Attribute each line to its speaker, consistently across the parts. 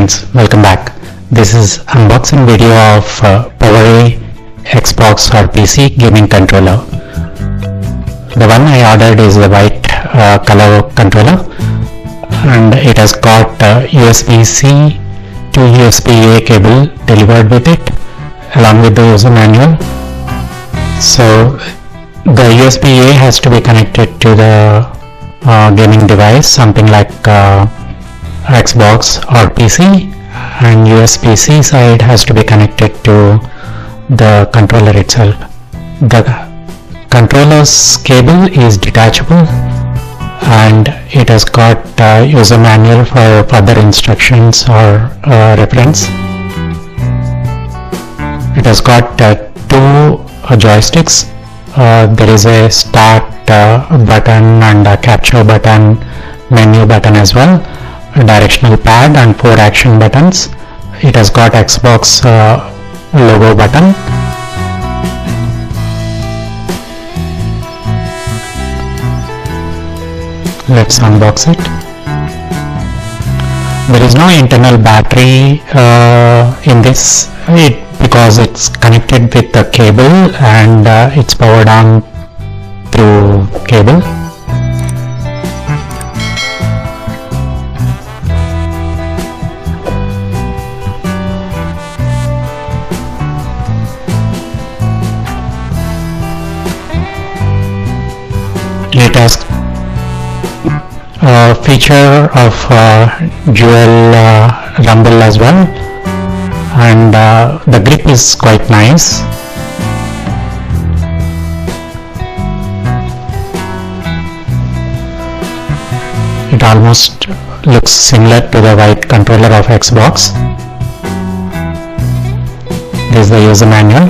Speaker 1: friends, welcome back. This is unboxing video of PowerA Xbox or PC gaming controller. The one I ordered is the white color controller, and it has got USB-C to USB-A cable delivered with it along with the user manual. So the USB-A has to be connected to the gaming device, something like Xbox or PC, and USB-C side has to be connected to the controller itself. The controller's cable is detachable and it has got user manual for further instructions or reference. It has got two joysticks. There is a start button and a capture button, menu button as well, a directional pad and 4 action buttons. It has got Xbox logo button. Let's unbox it. There is no internal battery in this because it's connected with the cable and it's powered on through cable. It has a feature of dual rumble as well, and the grip is quite nice. It almost looks similar to the white controller of Xbox. This is the user manual.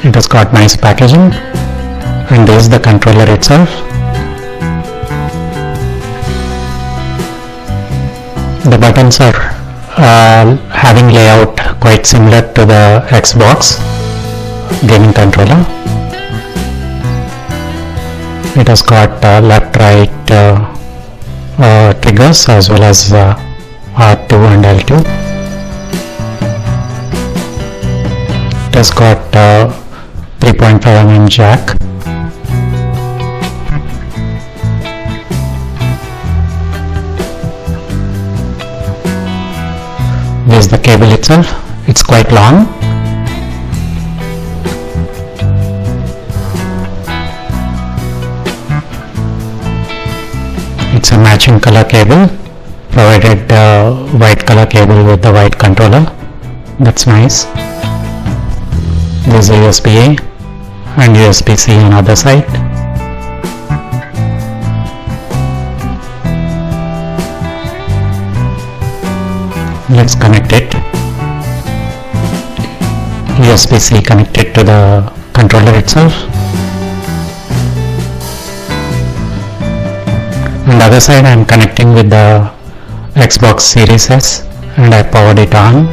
Speaker 1: It has got nice packaging, and this is the controller itself. The buttons are having layout quite similar to the Xbox gaming controller. It has got left right triggers as well as R2 and L2. It has got 3.5mm jack. This is the cable itself. It's quite long. It's a matching color cable, provided white color cable with the white controller. That's nice. This is a USB-A and USB-C on other side. Let's connect it. USB-C connected to the controller itself. On the other side I am connecting with the Xbox Series S and I powered it on.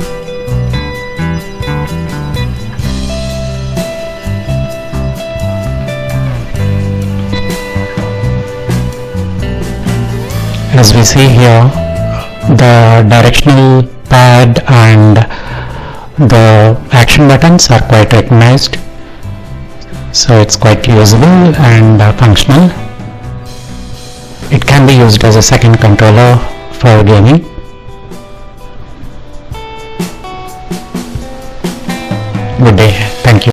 Speaker 1: As we see here, the directional pad and the action buttons are quite recognized, so it's quite usable and functional. It can be used as a second controller for gaming.